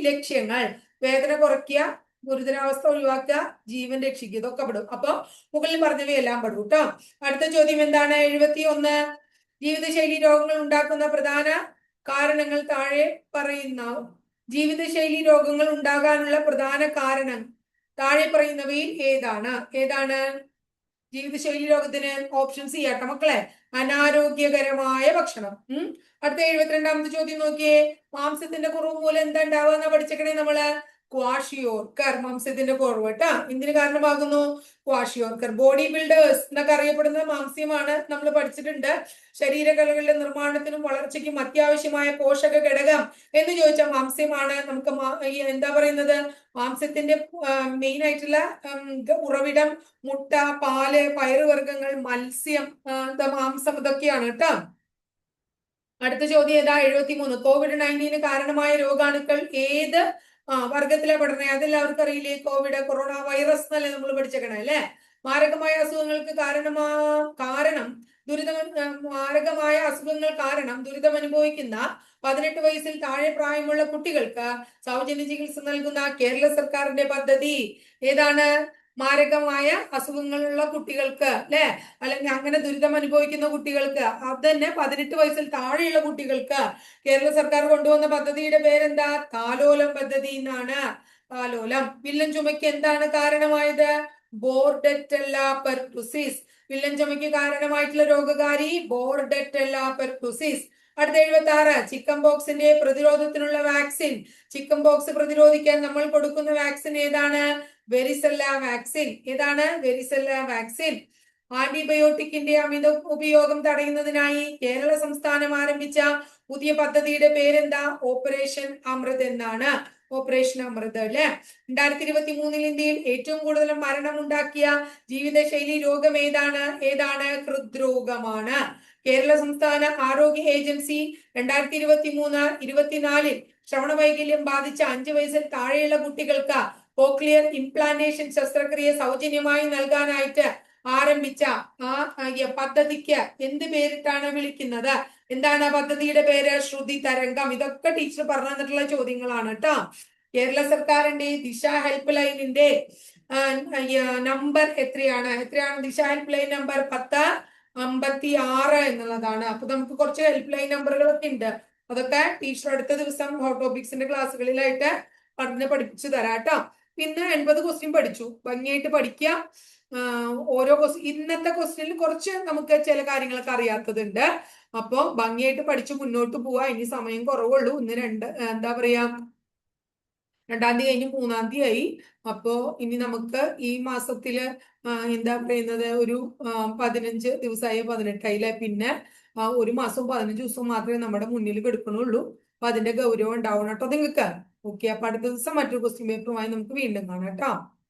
ലക്ഷ്യങ്ങൾ. വേദന കുറയ്ക്കുക, ഗുരുതരാവസ്ഥ ഒഴിവാക്കുക, ജീവൻ രക്ഷിക്കുക, ഇതൊക്കെ പെടും. അപ്പൊ മുകളിൽ പറഞ്ഞവയെല്ലാം പെടും കേട്ടോ. അടുത്ത ചോദ്യം എന്താണ്? 71. ജീവിതശൈലി രോഗങ്ങൾ ഉണ്ടാക്കുന്ന പ്രധാന കാരണങ്ങൾ താഴെ പറയുന്ന ജീവിതശൈലി രോഗങ്ങൾ ഉണ്ടാകാനുള്ള പ്രധാന കാരണം താഴെ പറയുന്നവയിൽ ഏതാണ്? ജീവിതശൈലി രോഗത്തിന് ഓപ്ഷൻ സി ആട്ടോ മക്കളെ, അനാരോഗ്യകരമായ ഭക്ഷണം. അടുത്ത 72ാമത്തെ ചോദ്യം നോക്കിയേ. മാംസത്തിന്റെ കുറവ് മൂലം എന്താ ഉണ്ടാവുക പഠിച്ചേക്കണേ നമ്മള്? ക്വാഷിയോർക്കർ. മാംസത്തിന്റെ കുറവ് കേട്ടാ എന്തിനു കാരണമാകുന്നു? ക്വാഷിയോർക്കർ. ബോഡി ബിൽഡേഴ്സ് എന്നൊക്കെ അറിയപ്പെടുന്ന മാംസ്യമാണ് നമ്മൾ പഠിച്ചിട്ടുണ്ട്. ശരീരകലകളുടെ നിർമ്മാണത്തിനും വളർച്ചയ്ക്കും അത്യാവശ്യമായ പോഷക ഘടകം എന്ന് ചോദിച്ചാൽ മാംസ്യമാണ്. നമുക്ക് എന്താ പറയുന്നത്? മാംസ്യത്തിന്റെ മെയിൻ ആയിട്ടുള്ള ഉറവിടം മുട്ട, പാല്, പയറുവർഗ്ഗങ്ങൾ, മത്സ്യം, മാംസം, ഇതൊക്കെയാണ് കേട്ടോ. അടുത്ത ചോദ്യം ഏതാ? 73. COVID-19 കാരണമായ രോഗാണുക്കൾ ഏത് വർഗത്തിലെ പഠനേ? അതെല്ലാവർക്കും അറിയില്ലേ? കോവിഡ്, കൊറോണ വൈറസ് എന്നല്ലേ നമ്മൾ പഠിച്ചേക്കണേ അല്ലെ? മാരകമായ അസുഖങ്ങൾക്ക് മാരകമായ അസുഖങ്ങൾ കാരണം ദുരിതം അനുഭവിക്കുന്ന 18 വയസ്സിൽ താഴെ പ്രായമുള്ള കുട്ടികൾക്ക് സൗജന്യ ചികിത്സ നൽകുന്ന കേരള സർക്കാരിന്റെ പദ്ധതി ഏതാണ്? മാരകമായ അസുഖങ്ങളുള്ള കുട്ടികൾക്ക് അല്ലെ, അല്ലെങ്കിൽ അങ്ങനെ ദുരിതം അനുഭവിക്കുന്ന കുട്ടികൾക്ക്, അത് തന്നെ 18 വയസ്സിൽ താഴെയുള്ള കുട്ടികൾക്ക് കേരള സർക്കാർ കൊണ്ടുവന്ന പദ്ധതിയുടെ പേരെന്താ? താലോലം പദ്ധതി എന്നാണ്. താലോലം. വില്ലൻ ചുമയ്ക്ക് എന്താണ് കാരണമായത്? Bordetella pertussis. വില്ലൻ ചുമയ്ക്ക് കാരണമായിട്ടുള്ള രോഗകാരി ബോർഡെറ്റെല്ല പെർട്ടുസിസ്. അടുത്ത 76. ചിക്കൻ ബോക്സിന്റെ പ്രതിരോധത്തിനുള്ള വാക്സിൻ. ചിക്കൻ ബോക്സ് പ്രതിരോധിക്കാൻ നമ്മൾ കൊടുക്കുന്ന വാക്സിൻ ഏതാണ്? Varicella vaccine. ഏതാണ്? Varicella vaccine. ആന്റിബയോട്ടിക്കിന്റെ അമിത ഉപയോഗം തടയുന്നതിനായി കേരള സംസ്ഥാനം ആരംഭിച്ച പുതിയ പദ്ധതിയുടെ പേരെന്താ? ഓപ്പറേഷൻ അമൃത് എന്നാണ്. ഓപ്പറേഷൻ അമൃത് അല്ലെ. 2023 ഇന്ത്യയിൽ ഏറ്റവും കൂടുതൽ മരണം ഉണ്ടാക്കിയ ജീവിതശൈലി രോഗം ഏതാണ്? ഹൃദ്രോഗമാണ്. കേരള സംസ്ഥാന ആരോഗ്യ ഏജൻസി 2023-24 ശ്രവണ വൈകല്യം ബാധിച്ച 5 വയസ്സിൽ താഴെയുള്ള കുട്ടികൾക്ക് കോക്ലിയർ ഇംപ്ലാന്റേഷൻ ശസ്ത്രക്രിയ സൗജന്യമായി നൽകാനായിട്ട് ആരംഭിച്ച പദ്ധതിക്ക് എന്ത് പേരിട്ടാണ് വിളിക്കുന്നത്? എന്താണ് പദ്ധതിയുടെ പേര്? ശ്രുതി തരംഗം. ഇതൊക്കെ ടീച്ചർ പറഞ്ഞു തന്നിട്ടുള്ള ചോദ്യങ്ങളാണ് കേട്ടോ. കേരള സർക്കാരിന്റെ ദിശ ഹെൽപ്പ് ലൈനിന്റെ നമ്പർ എത്രയാണ്? ദിശ ഹെൽപ്പ് ലൈൻ നമ്പർ 1056 എന്നുള്ളതാണ്. അപ്പൊ നമുക്ക് കുറച്ച് ഹെൽപ്പ് ലൈൻ നമ്പറുകളൊക്കെ ഉണ്ട്. അതൊക്കെ ടീച്ചർ അടുത്ത ദിവസം ഹോട്ട് ടോപ്പിക്സിന്റെ ക്ലാസ്സുകളിലായിട്ട് പഠിപ്പിച്ചു തരാം കേട്ടോ. പിന്നെ 80 ക്വസ്റ്റ്യൻ പഠിച്ചു. ഭംഗിയായിട്ട് പഠിക്കുക. ഓരോ ഇന്നത്തെ ക്വസ്റ്റ്യനിൽ കുറച്ച് നമുക്ക് ചില കാര്യങ്ങളൊക്കെ അറിയാത്തതുണ്ട്. അപ്പൊ ഭംഗിയായിട്ട് പഠിച്ചു മുന്നോട്ട് പോവാ. ഇനി സമയം കുറവുള്ളൂ. എന്താ പറയാ, 2-ാം തീയതി കഴിഞ്ഞ് 3-ാം തീയതി ആയി. അപ്പോ ഇനി നമുക്ക് ഈ മാസത്തില് എന്താ പറയുന്നത്, ഒരു 15 ദിവസമായി, 18 പിന്നെ 1 മാസം 15 ദിവസം മാത്രമേ നമ്മുടെ മുന്നിൽ കിടക്കണുള്ളൂ. അപ്പൊ അതിന്റെ ഗൗരവം ഉണ്ടാവണം കേട്ടോ നിങ്ങൾക്ക്. ഓക്കെ, അപ്പൊ അടുത്ത ദിവസം മറ്റൊരു ക്വസ്റ്റ്യൻ പേപ്പറുമായി നമുക്ക് വീണ്ടും കാണാം കേട്ടോ.